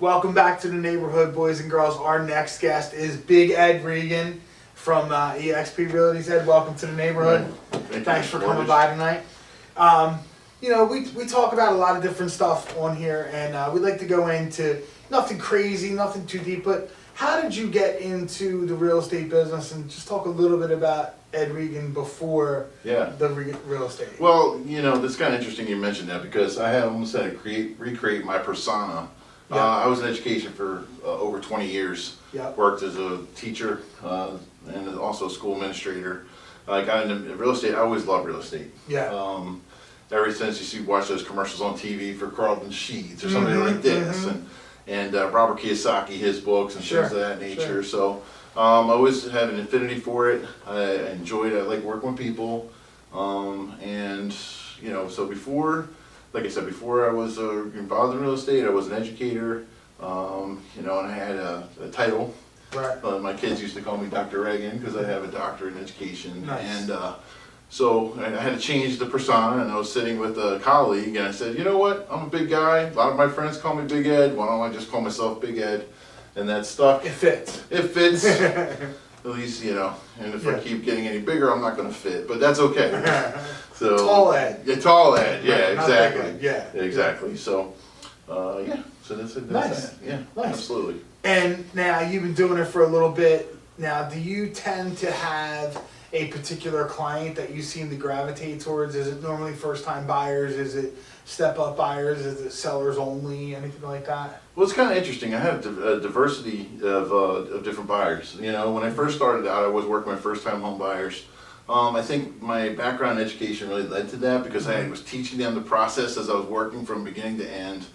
Welcome back to the neighborhood, boys and girls. Our next guest is Big Ed Regan from eXp Realty. Ed, welcome to the neighborhood. Thanks for coming by tonight. We talk about a lot of different stuff on here, and we'd like to go into nothing crazy, nothing too deep, but how did you get into the real estate business, and just talk a little bit about Ed Regan before the real estate? Well, that's kind of interesting you mentioned that, because I had almost had to recreate my persona. I was in education for over 20 years. Worked as a teacher and also a school administrator. I got into real estate. I always loved real estate. Ever since you watch those commercials on TV for Carlton Sheets or something like this, and Robert Kiyosaki, his books and things of that nature. So I always had an affinity for it. I like working with people, so before, like I said, before I was involved in real estate, I was an educator, and I had a title. My kids used to call me Dr. Regan because I have a doctorate in education. And so I had to change the persona, and I was sitting with a colleague, and I said, you know what, I'm a big guy. A lot of my friends call me Big Ed. Why don't I just call myself Big Ed? And that stuck. It fits. It fits. At least, and if I keep getting any bigger, I'm not going to fit, but that's okay. So Tall Ed. Yeah, Tall Ed. Yeah, Not exactly. big Ed. Yeah. Exactly. So, so that's it. Nice. That. Yeah, Nice. Absolutely. And now you've been doing it for a little bit. Now, do you tend to have a particular client that you seem to gravitate towards? Is it normally first-time buyers? Is it step-up buyers? Is it sellers only? Anything like that? Well, it's kind of interesting. I have a diversity of different buyers. When I first started out, I was working with first-time homebuyers. I think my background in education really led to that, because I was teaching them the process as I was working from beginning to end.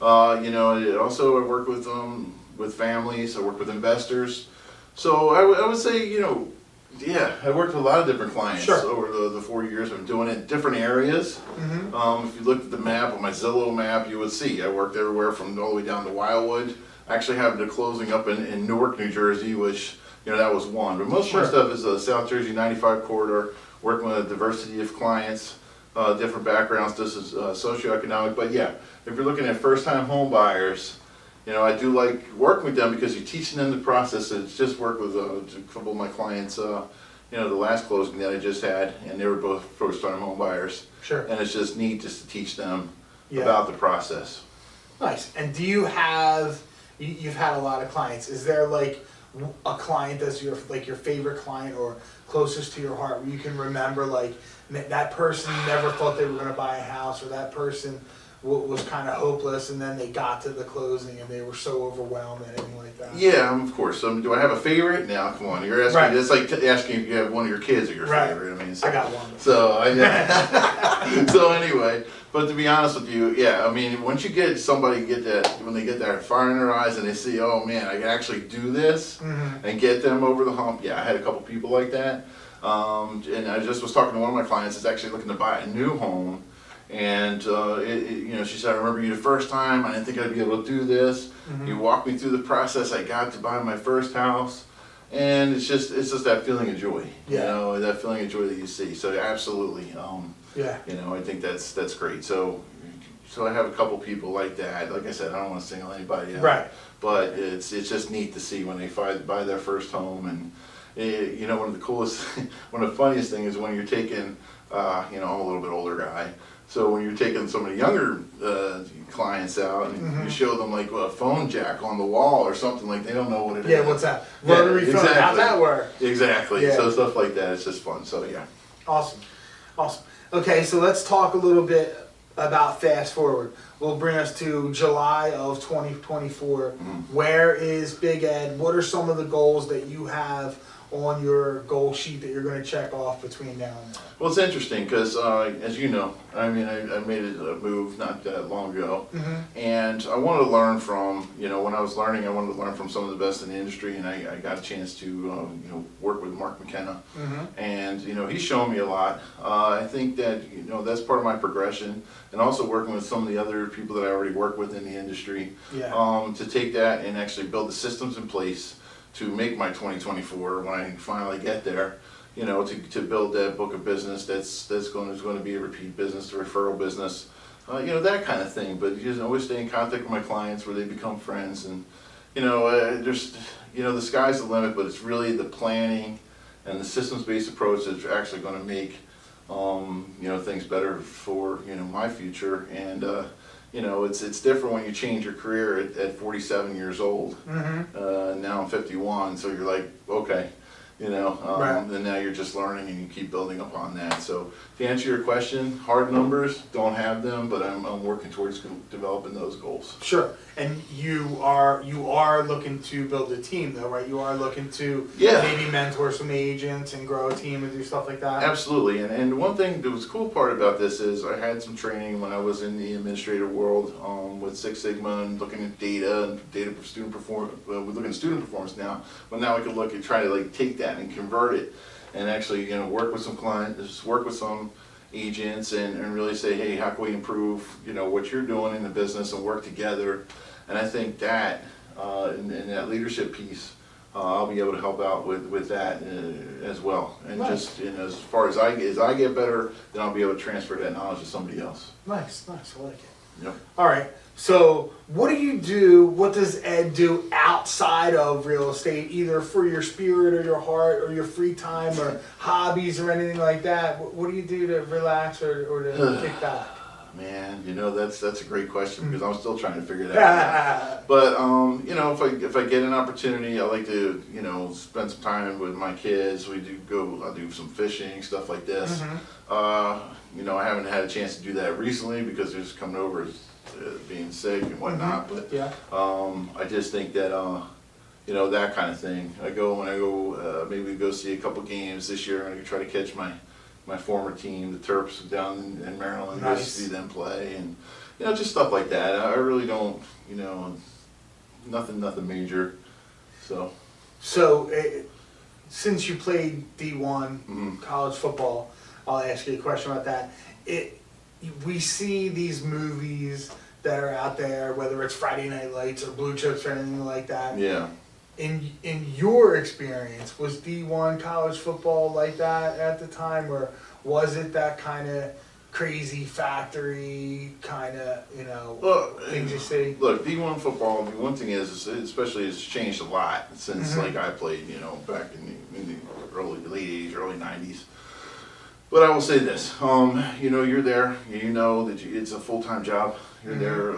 Also I work with families. I work with investors. So I would say, I worked with a lot of different clients over the 4 years I've been doing it in different areas. If you looked at the map, on my Zillow map, you would see I worked everywhere from all the way down to Wildwood. I actually have the closing up in Newark, New Jersey, which, that was one. But most of my stuff is South Jersey 95 corridor, working with a diversity of clients, different backgrounds. This is socioeconomic. But yeah, if you're looking at first-time home buyers, I do like working with them because you're teaching them the process. It's just worked with a couple of my clients, the last closing that I just had, and they were both first-time home buyers. And it's just neat just to teach them about the process. Nice. And do you have, you've had a lot of clients, is there like a client that's your favorite client or closest to your heart, where you can remember like that person never thought they were going to buy a house, or that person was kind of hopeless, and then they got to the closing and they were so overwhelmed, and anything like that? Yeah, of course. Do I have a favorite? Now, come on, you're asking. It's like asking if you have one of your kids or your favorite. I mean, I got one. So so anyway, but to be honest with you, once you get somebody when they get that fire in their eyes and they see, oh man, I can actually do this and get them over the hump. Yeah, I had a couple people like that, and I just was talking to one of my clients that's actually looking to buy a new home. And she said, I remember you the first time. I didn't think I'd be able to do this. You walked me through the process. I got to buy my first house, and it's just that feeling of joy. That feeling of joy that you see. So absolutely, I think that's great. So I have a couple people like that. Like I said, I don't want to single anybody out. But it's just neat to see when they buy their first home, and one of the coolest, one of the funniest things is when you're taking, I'm a little bit older guy. So when you're taking some of the younger clients out and you show them like a phone jack on the wall or something, like they don't know what it is. Yeah, what's that? Rotary phone. Exactly. How's that work? Exactly. So stuff like that, it's just fun. So yeah. Awesome. Okay, so let's talk a little bit about fast forward. Will bring us to July of 2024. Where is Big Ed? What are some of the goals that you have on your goal sheet that you're going to check off between now and then? Well, it's interesting because, as you know, I made a move not that long ago, and I wanted to learn from, when I was learning, I wanted to learn from some of the best in the industry, and I got a chance to, work with McKenna, and, he's shown me a lot. I think that, that's part of my progression, and also working with some of the other people that I already work with in the industry, to take that and actually build the systems in place to make my 2024 when I finally get there, to build that book of business that's going to be a repeat business, a referral business, that kind of thing. But you just always stay in contact with my clients where they become friends, and there's the sky's the limit, but it's really the planning and the systems-based approach that's actually going to make things better for my future. And it's different when you change your career at 47 years old. Now I'm 51, so you're like, okay. Right. And now you're just learning and you keep building upon that. So to answer your question, hard numbers, don't have them, but I'm working towards developing those goals. Sure. And you are looking to build a team though, right? You are looking to maybe mentor some agents and grow a team and do stuff like that? Absolutely. And one thing that was cool part about this is I had some training when I was in the administrative world with Six Sigma and looking at data and data for student performance. We're looking at student performance now, but now we can look at try to take that and convert it and actually work with some clients, work with some agents and really say, hey, how can we improve what you're doing in the business and work together. And I think that in that leadership piece, I'll be able to help out with that as well. And nice. Just as far as I get better, then I'll be able to transfer that knowledge to somebody else. Nice, I like it. Yep. All right. So what do you do? What does Ed do outside of real estate, either for your spirit or your heart or your free time or hobbies or anything like that? What do you do to relax or to kick back? Man, that's a great question because I'm still trying to figure that out. But if I get an opportunity, I like to spend some time with my kids. I do some fishing, stuff like this. I haven't had a chance to do that recently because they're just coming over being sick and whatnot. But I just think that that kind of thing. Maybe go see a couple games this year. I'm gonna try to catch my former team, the Terps, down in Maryland. Nice. Just see them play and just stuff like that. I really don't nothing major. So since you played D1 college football, I'll ask you a question about that. We see these movies that are out there, whether it's Friday Night Lights or Blue Chips or anything like that. Yeah. In your experience, was D1 college football like that at the time, or was it that kind of crazy factory kind of things you see? Look, D1 football. One thing is, especially, it's changed a lot since I played. Back in the late '80s, early '90s. But I will say this, you're there, that it's a full-time job. You're there,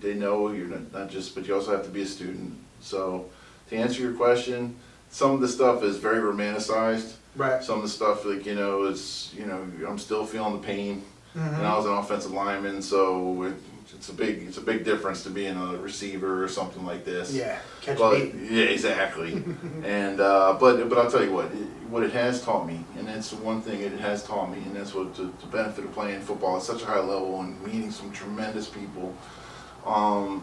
they know you're not just, but you also have to be a student. So to answer your question, some of the stuff is very romanticized. Right. Some of the stuff, I'm still feeling the pain. And I was an offensive lineman, so it's a big difference to being a receiver or something like this. Yeah, catch but, beat. Yeah, exactly. And but I'll tell you what it has taught me, and that's the one thing it has taught me, and that's what the benefit of playing football at such a high level and meeting some tremendous people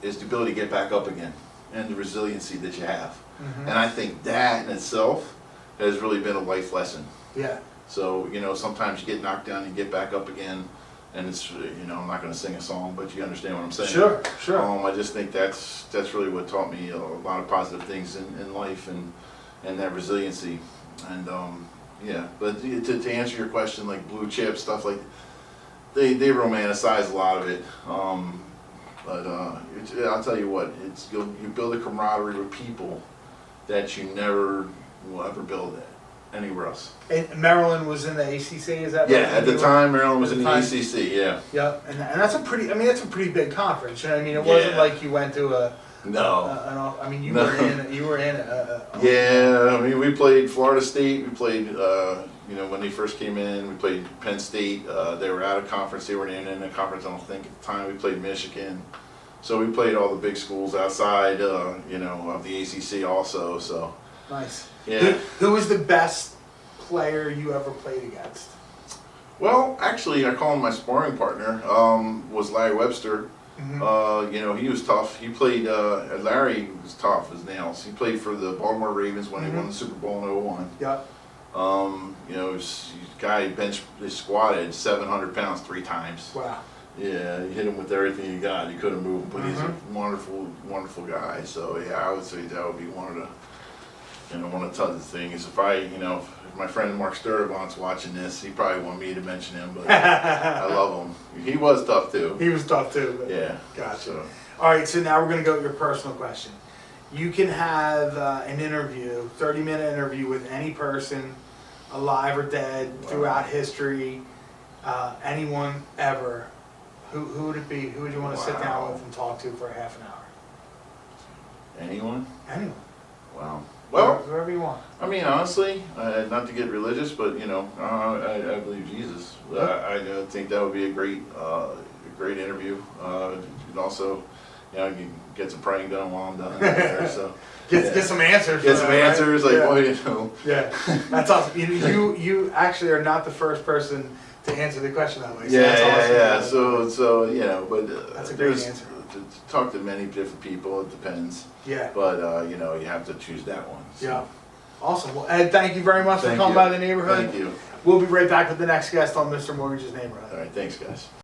is the ability to get back up again and the resiliency that you have. And I think that in itself has really been a life lesson. Yeah. So sometimes you get knocked down and you get back up again. And it's I'm not going to sing a song, but you understand what I'm saying. Sure. I just think that's really what taught me a lot of positive things in life and that resiliency. And but to answer your question, like Blue Chip stuff, like they romanticize a lot of it. But I'll tell you what, you build a camaraderie with people that you never will ever build anywhere else. And Maryland was in the ACC, is that right? Yeah, at the time Maryland was in the ACC, yeah. Yep, and that's a pretty big conference. It wasn't like you went to a no. You were in it. Yeah, we played Florida State. We played when they first came in. We played Penn State. They were out of conference. They weren't in a conference. I don't think at the time. We played Michigan. So we played all the big schools outside, of the ACC also. So nice. Yeah. Who was the best player you ever played against? Well, actually, I call him my sparring partner. Was Larry Webster. He was tough. He played. Larry was tough as nails. He played for the Baltimore Ravens when they won the Super Bowl in '01. Yeah. Guy squatted 700 pounds 3 times. Wow. Yeah, you hit him with everything you got. He couldn't move, but he's a wonderful, wonderful guy. So yeah, I would say that would be one of the toughest things. If if my friend Mark Sturtevant's watching this, he probably want me to mention him, but I love him. He was tough too. He was tough too. But Yeah. Gotcha. So, All right, so now we're going to go with your personal question. You can have an interview, 30-minute interview with any person, alive or dead, throughout history, anyone ever. Who would it be? Who would you want to sit down with and talk to for a half an hour? anyone? Anyone. Wow. Well, whoever you want. I mean, honestly, not to get religious, but you know, I believe Jesus. I think that would be a great interview. And also, you know, you get some praying done while I'm done there. So Get some answers. Get some answers, right? like, boy, you know. Yeah, that's awesome. You actually are not the first person to answer the question that way. So Yeah, that's awesome. So you know, but That's a great there's answer. to talk to many different people. It depends. Yeah. But you know, you have to choose that one. So. Yeah. Awesome. Well, Ed, thank you very much for Thank coming you. by the neighborhood. Thank you. We'll be right back with the next guest on Mr. Mortgage's Neighborhood. All right, thanks, guys.